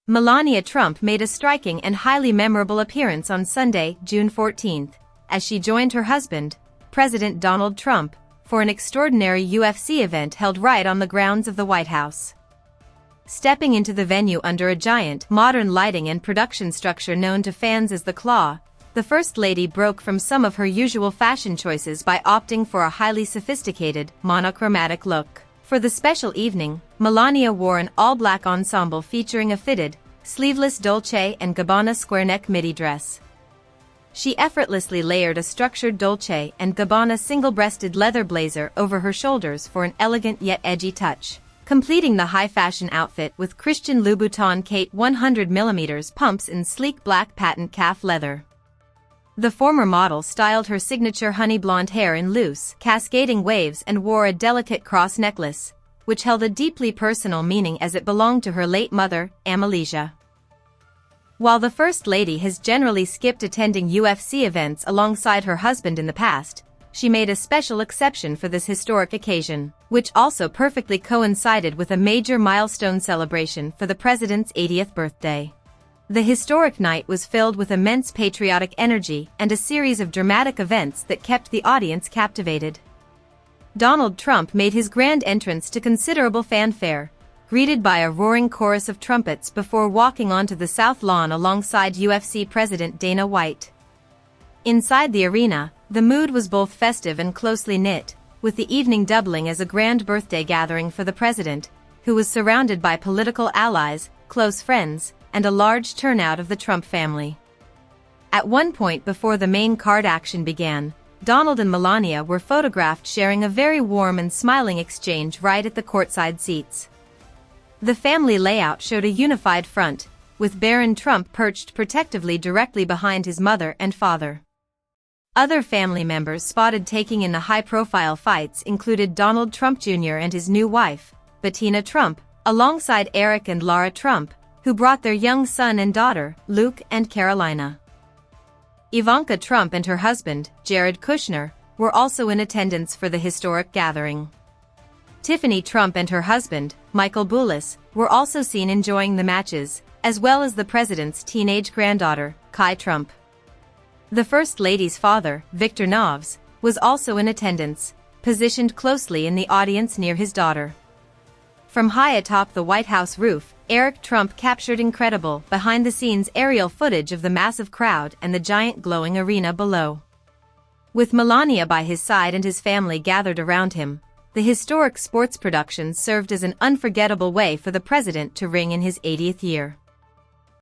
Melania Trump made a striking and highly memorable appearance on Sunday, June 14, as she joined her husband, President Donald Trump, for an extraordinary UFC event held right on the grounds of the White House. Stepping into the venue under a giant, modern lighting and production structure known to fans as the Claw, the First Lady broke from some of her usual fashion choices by opting for a highly sophisticated, monochromatic look. For the special evening, Melania wore an all-black ensemble featuring a fitted, sleeveless Dolce & Gabbana square-neck midi dress. She effortlessly layered a structured Dolce & Gabbana single-breasted leather blazer over her shoulders for an elegant yet edgy touch, completing the high-fashion outfit with Christian Louboutin Kate 100mm pumps in sleek black patent calf leather. The former model styled her signature honey blonde hair in loose, cascading waves and wore a delicate cross necklace, which held a deeply personal meaning as it belonged to her late mother, Amalisia. While the First Lady has generally skipped attending UFC events alongside her husband in the past, she made a special exception for this historic occasion, which also perfectly coincided with a major milestone celebration for the president's 80th birthday. The historic night was filled with immense patriotic energy and a series of dramatic events that kept the audience captivated. Donald Trump made his grand entrance to considerable fanfare, greeted by a roaring chorus of trumpets before walking onto the South Lawn alongside UFC President Dana White. Inside the arena, the mood was both festive and closely knit, with the evening doubling as a grand birthday gathering for the president, who was surrounded by political allies, close friends, and a large turnout of the Trump family. At one point before the main card action began, Donald and Melania were photographed sharing a very warm and smiling exchange right at the courtside seats. The family layout showed a unified front, with Baron Trump perched protectively directly behind his mother and father. Other family members spotted taking in the high-profile fights included Donald Trump Jr. and his new wife, Bettina Trump, alongside Eric and Lara Trump, who brought their young son and daughter, Luke and Carolina. Ivanka Trump and her husband, Jared Kushner, were also in attendance for the historic gathering. Tiffany Trump and her husband, Michael Boulos, were also seen enjoying the matches, as well as the president's teenage granddaughter, Kai Trump. The First Lady's father, Victor Noves, was also in attendance, positioned closely in the audience near his daughter. From high atop the White House roof, Eric Trump captured incredible, behind-the-scenes aerial footage of the massive crowd and the giant glowing arena below. With Melania by his side and his family gathered around him, the historic sports production served as an unforgettable way for the president to ring in his 80th year.